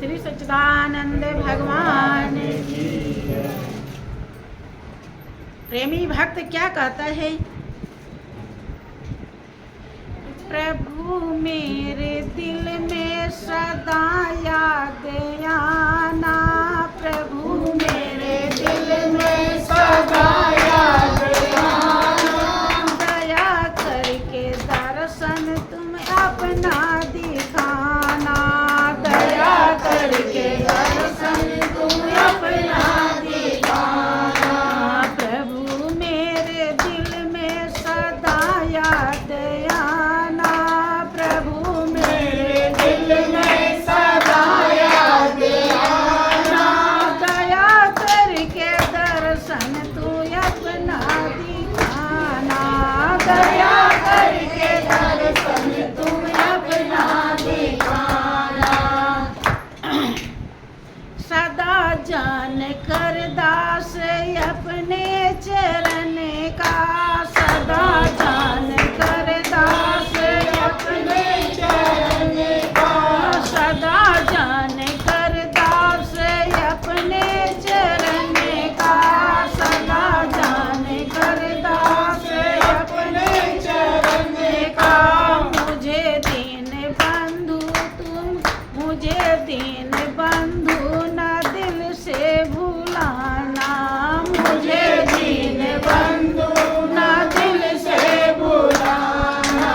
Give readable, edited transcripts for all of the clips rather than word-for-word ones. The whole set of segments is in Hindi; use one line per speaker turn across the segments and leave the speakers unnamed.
श्री सच्चिदानंद भगवान की। प्रेमी भक्त क्या कहता है? प्रभु मेरे दिल में सदा याद आना, प्रभु मेरे दिल में सदा याद आना, दया करके दर्शन तुम अपना दिखाना, दया करके दर्शन तुम अपना दिखाना, प्रभु मेरे दिल में सदा याद आना, प्रभु मेरे दिल में सदा याद आना, दया करके दर्शन तू अपना दिखाना, दया करके दर्शन तुम अपना दिखाना, सदा जान कर दास अपने चरण का, सदा जान कर दास अपने चरण का, सदा जान कर दास अपने चरण का, सदा जान कर दास अपने चरण का, मुझे दीन बंधु तुम, मुझे दीन बंधु न दिल से भुलाना, मुझे दीन बंधु न दिल से भुलाना,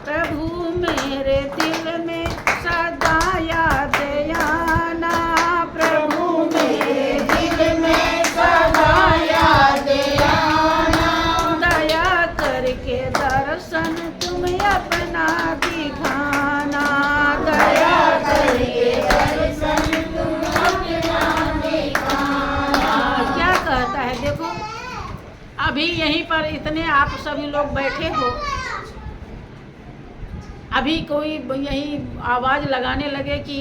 प्रभु मेरे दिल में सदा याद आना, प्रभु मेरे दिल में सदा याद आना, दया करके दर्शन तुम अपना दिखाना, दया करके दर्शन तुम अपना दिखाना। क्या कहता है देखो, अभी यहीं पर इतने आप सभी लोग बैठे हो, अभी कोई यही आवाज लगाने लगे कि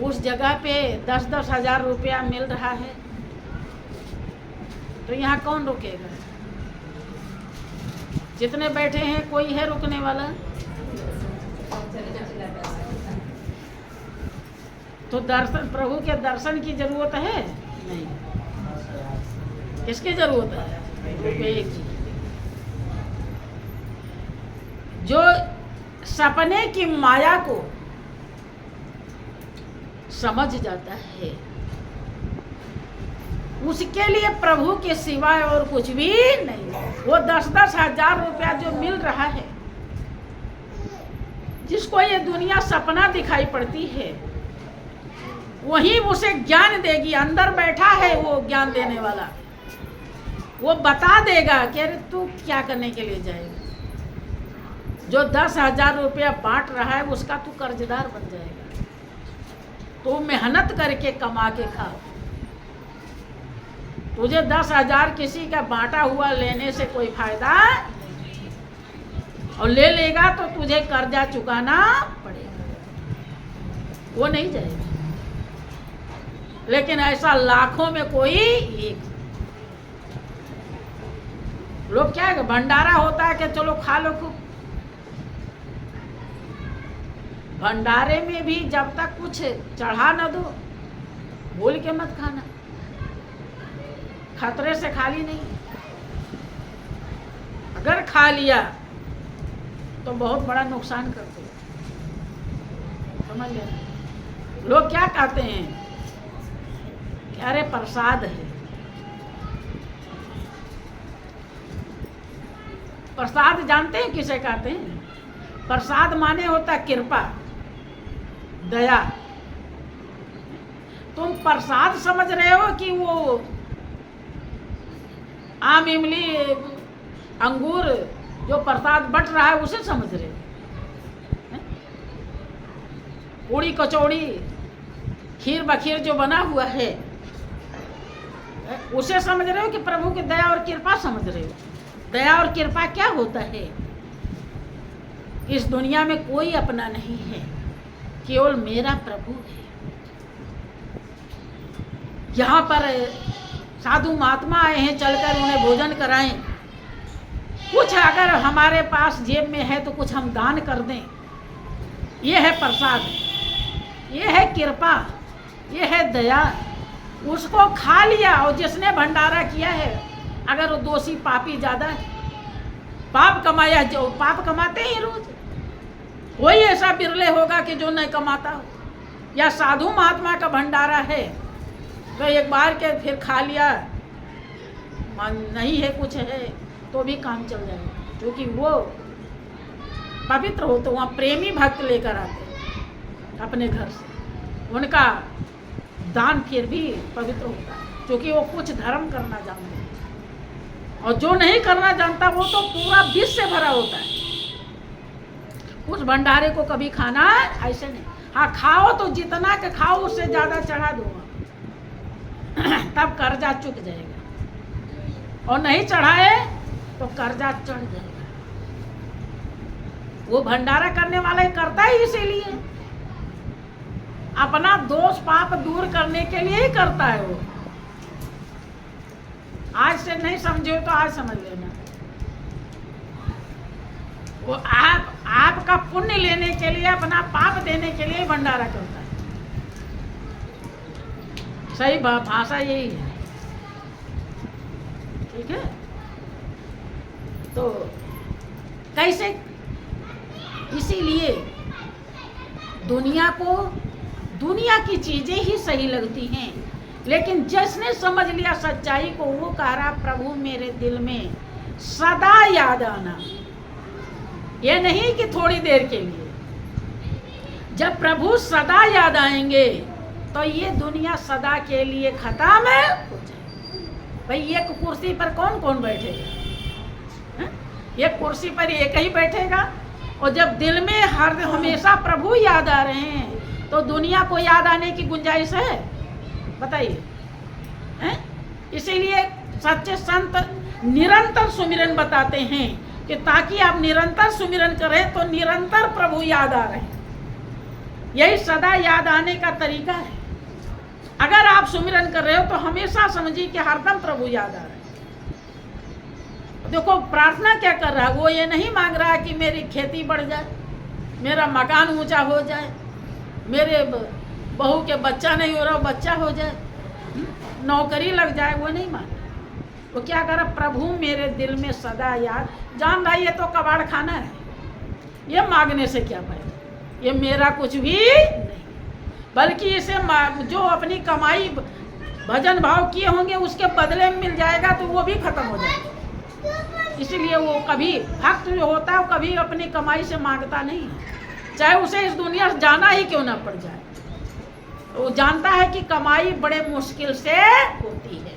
उस जगह पे 10-10 हजार रुपया मिल रहा है, तो यहाँ कौन रुकेगा? जितने बैठे हैं कोई है रुकने वाला? तो दर्शन, प्रभु के दर्शन की जरूरत है? नहीं। किसकी जरूरत है? रुपये की। जो सपने की माया को समझ जाता है, उसके लिए प्रभु के सिवाय और कुछ भी नहीं। वो 10-10 हजार रुपया जो मिल रहा है, जिसको ये दुनिया सपना दिखाई पड़ती है, वही उसे ज्ञान देगी। अंदर बैठा है वो ज्ञान देने वाला, वो बता देगा कि अरे तू क्या करने के लिए जाएगा। जो 10 हजार रुपया बांट रहा है उसका तू कर्जदार बन जाएगा। तो मेहनत करके कमा के खा। तुझे 10 हजार किसी का बांटा हुआ लेने से कोई फायदा, और ले लेगा तो तुझे कर्जा चुकाना पड़ेगा, वो नहीं जाएगा। लेकिन ऐसा लाखों में कोई एक। लोग क्या है, भंडारा होता है कि चलो खा लो खूब। भंडारे में भी जब तक कुछ चढ़ा न दो, भूल के मत खाना, खतरे से खाली नहीं। अगर खा लिया तो बहुत बड़ा नुकसान करते हैं, समझ लिया। लोग क्या कहते हैं कि अरे प्रसाद है। प्रसाद जानते हैं किसे कहते हैं? प्रसाद माने होता है कृपा, दया। तुम प्रसाद समझ रहे हो कि वो आम, इमली, अंगूर जो प्रसाद बट रहा है उसे समझ रहे हो? पूड़ी कचौड़ी, खीर बखीर जो बना हुआ है उसे समझ रहे हो कि प्रभु की दया और कृपा समझ रहे हो? दया और कृपा क्या होता है? इस दुनिया में कोई अपना नहीं है, केवल मेरा प्रभु है। यहाँ पर साधु महात्मा आए हैं, चलकर उन्हें भोजन कराएं। कुछ अगर हमारे पास जेब में है तो कुछ हम दान कर दें, ये है प्रसाद। ये है कृपा, ये है दया। उसको खा लिया, और जिसने भंडारा किया है, अगर वो दोषी पापी ज्यादा है, पाप कमाया, जो पाप कमाते ही रोज, कोई ऐसा बिरले होगा कि जो नहीं कमाता हो। या साधु महात्मा का भंडारा है तो एक बार के फिर खा लिया, मन नहीं है कुछ है तो भी काम चल जाएगा, क्योंकि वो पवित्र हो। तो वहाँ प्रेमी भक्त लेकर आते अपने घर से, उनका दान फिर भी पवित्र होता है, क्योंकि वो कुछ धर्म करना जानते हैं। और जो नहीं करना जानता वो तो पूरा विष से भरा होता है। उस भंडारे को कभी खाना ऐसे नहीं। हाँ, खाओ तो जितना के खाओ उससे ज्यादा चढ़ा दो, तब कर्जा चुक जाएगा, और नहीं चढ़ाए तो कर्जा चढ़ जाएगा। वो भंडारा करने वाला ही करता है, इसीलिए अपना दोष पाप दूर करने के लिए ही करता है वो। आज से नहीं समझे तो आज समझ लेना, वो आपका पुण्य लेने के लिए, अपना पाप देने के लिए भंडारा करता है। सही भाषा यही है, ठीक है। तो कैसे, इसीलिए दुनिया को, दुनिया की चीजें ही सही लगती हैं, लेकिन जिसने समझ लिया सच्चाई को, वो कह रहा प्रभु मेरे दिल में सदा याद आना। ये नहीं कि थोड़ी देर के लिए, जब प्रभु सदा याद आएंगे तो ये दुनिया सदा के लिए खत्म हो जाएगी। भाई एक कुर्सी पर कौन कौन बैठेगा? एक कुर्सी पर एक ही बैठेगा, और जब दिल में हर हमेशा प्रभु याद आ रहे हैं तो दुनिया को याद आने की गुंजाइश है? बताइए। इसीलिए सच्चे संत निरंतर सुमिरन बताते हैं कि ताकि आप निरंतर सुमिरन करें तो निरंतर प्रभु याद आ रहे हैं। यही सदा याद आने का तरीका है। अगर आप सुमिरन कर रहे हो तो हमेशा समझिए कि हरदम प्रभु याद आ रहे हैं। देखो प्रार्थना क्या कर रहा है, वो ये नहीं मांग रहा है कि मेरी खेती बढ़ जाए, मेरा मकान ऊंचा हो जाए, मेरे बहू के बच्चा नहीं हो रहा बच्चा हो जाए, नौकरी लग जाए, वो नहीं मांग रहा। वो क्या कर रहा, प्रभु मेरे दिल में सदा याद। जान रहा ये तो कबाड़ खाना है, ये मांगने से क्या फायदा, ये मेरा कुछ भी नहीं, बल्कि इसे जो अपनी कमाई भजन भाव किए होंगे उसके बदले में मिल जाएगा तो वो भी खत्म हो जाएगा। इसीलिए वो कभी भक्त जो होता है वो कभी अपनी कमाई से मांगता नहीं है, चाहे उसे इस दुनिया से जाना ही क्यों ना पड़ जाए। वो जानता है कि कमाई बड़े मुश्किल से होती है।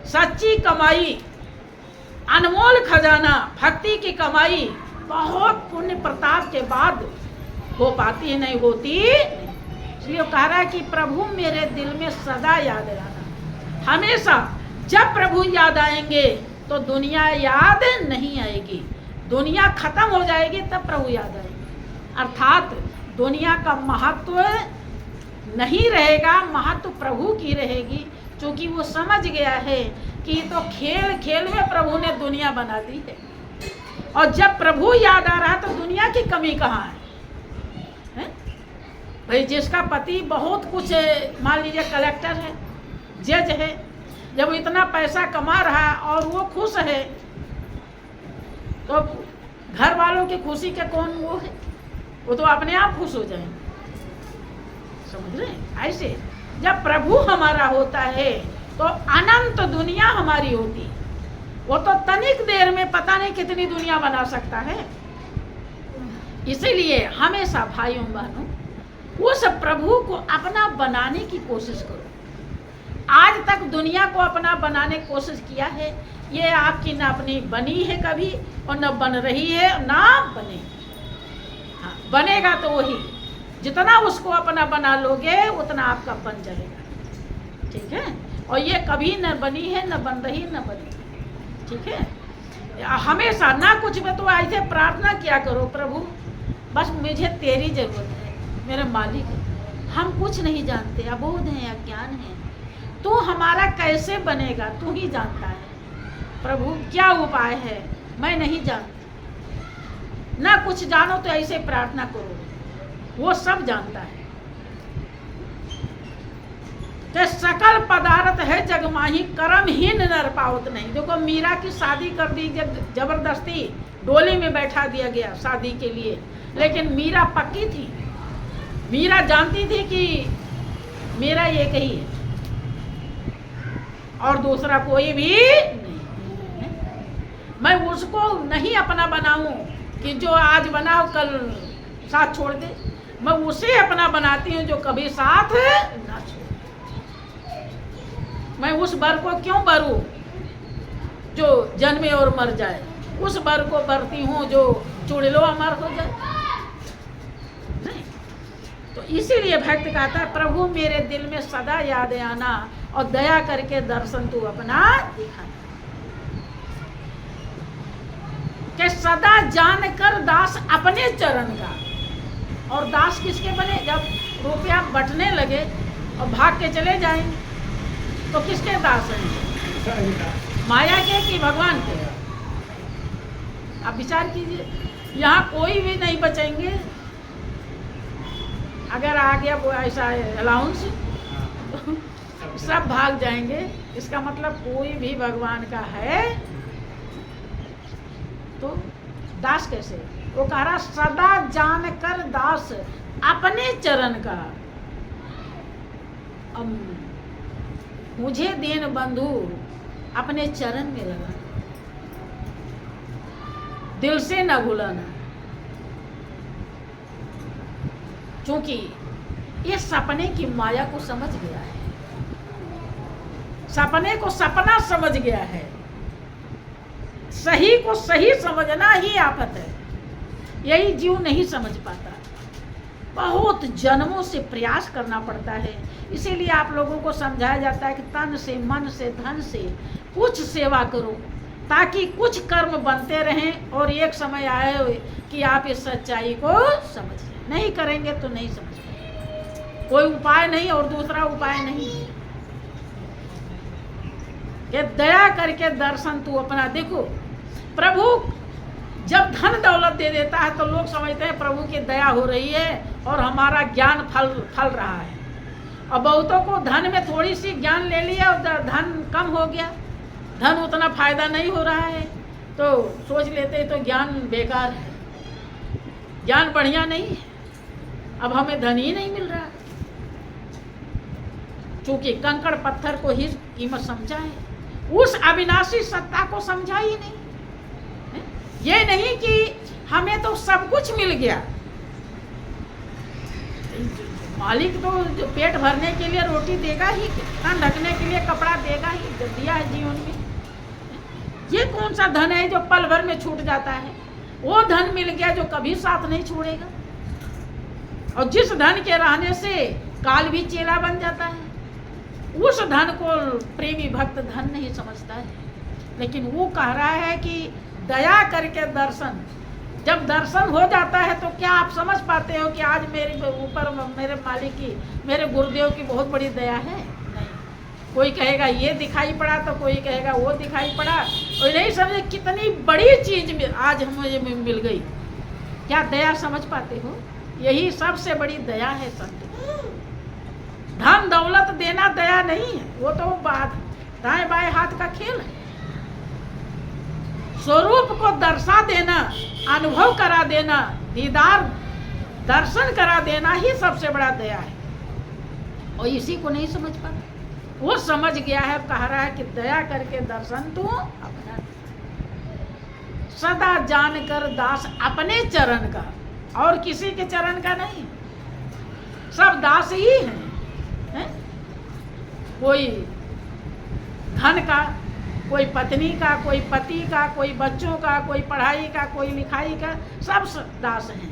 सच्ची कमाई, अनमोल खजाना, भक्ति की कमाई बहुत पुण्य प्रताप के बाद हो पाती है, नहीं होती। इसलिए कह रहा है कि प्रभु मेरे दिल में सदा याद आना। हमेशा जब प्रभु याद आएंगे तो दुनिया याद नहीं आएगी, दुनिया खत्म हो जाएगी तब प्रभु याद आएंगे। अर्थात दुनिया का महत्व नहीं रहेगा, महत्व प्रभु की रहेगी, क्योंकि वो समझ गया है कि तो खेल खेल में प्रभु ने दुनिया बना दी है। और जब प्रभु याद आ रहा तो दुनिया की कमी कहाँ है? भाई जिसका पति बहुत कुछ है, मान लीजिए कलेक्टर है, जज है, जब इतना पैसा कमा रहा है और वो खुश है तो घर वालों की खुशी के कौन वो है? वो तो अपने आप खुश हो जाएंगे। समझ रहे हैं? ऐसे जब प्रभु हमारा होता है तो अनंत दुनिया हमारी होती है। वो तो तनिक देर में पता नहीं कितनी दुनिया बना सकता है। इसीलिए हमेशा भाइयों बहनों उस प्रभु को अपना बनाने की कोशिश करो। आज तक दुनिया को अपना बनाने की कोशिश किया है, ये आपकी ना अपनी बनी है कभी, और न बन रही है ना बने। हाँ, बनेगा तो वही, जितना उसको अपना बना लोगे उतना आपका बन जाएगा। ठीक है? और ये कभी न बनी है, न बन रही, न बनी। ठीक है? हमेशा ना कुछ में तो ऐसे प्रार्थना किया करो, प्रभु बस मुझे तेरी जरूरत है, मेरे मालिक है, हम कुछ नहीं जानते, अबोध हैं, अज्ञान है, तू हमारा कैसे बनेगा तू ही जानता है। प्रभु क्या उपाय है, मैं नहीं जानता। ना कुछ जानो तो ऐसे प्रार्थना करो, वो सब जानता है। कि सकल पदार्थ है जग माही, कर्महीन नर पावत नहीं। देखो मीरा की शादी कर दी, जबरदस्ती डोली में बैठा दिया गया शादी के लिए, लेकिन मीरा पक्की थी। मीरा जानती थी कि मेरा एक ही है और दूसरा कोई भी नहीं। मैं उसको नहीं अपना बनाऊं कि जो आज बनाओ कल साथ छोड़ दे। मैं उसे अपना बनाती हूँ जो कभी साथ ना छोड़े। मैं उस बर को क्यों बरूं जो जन्मे और मर जाए, उस बर को बरती हूँ जो चुड़लो अमर हो जाए। नहीं, तो इसीलिए भक्त कहता है प्रभु मेरे दिल में सदा याद आना और दया करके दर्शन तू अपना दिखाना। कि सदा जान कर दास अपने चरण का। और दास किसके बने? जब रुपया बंटने लगे और भाग के चले जाएंगे तो किसके दास हैं? माया के कि भगवान के? आप विचार कीजिए, यहाँ कोई भी नहीं बचेंगे। अगर आ गया वो ऐसा अलाउंस तो सब भाग जाएंगे। इसका मतलब कोई भी भगवान का है तो दास कैसे? वो कह रहा सदा जान कर दास अपने चरण का। मुझे दीन बंधु अपने चरण में लगा, दिल से न भूलाना। क्योंकि ये सपने की माया को समझ गया है, सपने को सपना समझ गया है। सही को सही समझना ही आफत है, यही जीव नहीं समझ पाता। बहुत जन्मों से प्रयास करना पड़ता है। इसीलिए आप लोगों को समझाया जाता है कि तन से, मन से, धन से कुछ सेवा करो ताकि कुछ कर्म बनते रहें और एक समय आए कि आप इस सच्चाई को समझ लें। नहीं करेंगे तो नहीं समझ पाएंगे। कोई उपाय नहीं और दूसरा उपाय नहीं है कि दया करके दर्शन तू अपना। देखो प्रभु जब धन दौलत दे देता है तो लोग समझते हैं प्रभु की दया हो रही है और हमारा ज्ञान फल रहा है। और बहुतों को धन में थोड़ी सी ज्ञान ले लिया और धन कम हो गया, धन उतना फायदा नहीं हो रहा है तो सोच लेते तो ज्ञान बेकार है, ज्ञान बढ़िया नहीं है, अब हमें धन ही नहीं मिल रहा। क्योंकि कंकड़ पत्थर को ही कीमत समझा है, उस अविनाशी सत्ता को समझा ही नहीं। ये नहीं कि हमें तो सब कुछ मिल गया। मालिक तो जो पेट भरने के लिए रोटी देगा ही, कान ढकने के लिए कपड़ा देगा ही, जो दिया है जीवन में। ये कौन सा धन है जो पल भर में छूट जाता है? वो धन मिल गया जो कभी साथ नहीं छोड़ेगा। और जिस धन के रहने से काल भी चेला बन जाता है, उस धन को प्रेमी भक्त धन नहीं समझता है। लेकिन वो कह रहा है कि दया करके दर्शन, जब दर्शन हो जाता है तो क्या आप समझ पाते हो कि आज मेरे ऊपर मेरे मालिक की, मेरे गुरुदेव की बहुत बड़ी दया है? नहीं। कोई कहेगा ये दिखाई पड़ा तो कोई कहेगा वो दिखाई पड़ा, और नहीं समझे कितनी बड़ी चीज आज मुझे मिल गई। क्या दया समझ पाते हो? यही सबसे बड़ी दया है संत। धन दौलत देना दया नहीं है, वो तो दाएं बाएं हाथ का खेल है। स्वरूप को दर्शा देना, अनुभव करा देना, दीदार दर्शन करा देना ही सबसे बड़ा दया है। और इसी को नहीं समझ पाता। वो समझ गया है, कह रहा है कि दया करके दर्शन तू अपना। सदा जानकर दास अपने चरण का, और किसी के चरण का नहीं। सब दास ही हैं। कोई धन का, कोई पत्नी का, कोई पति का, कोई बच्चों का, कोई पढ़ाई का, कोई लिखाई का, सब दास हैं।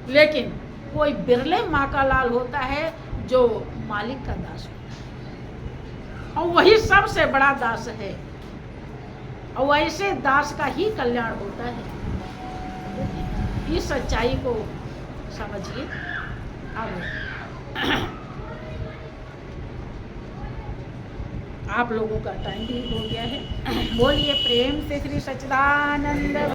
लेकिन कोई बिरले माँ का लाल होता है जो मालिक का दास होता है, और वही सबसे बड़ा दास है। और वैसे दास का ही कल्याण होता है। इस सच्चाई को समझिए। अब आप लोगों का टाइम भी हो गया है। बोलिए प्रेम से श्री सच्चिदानंद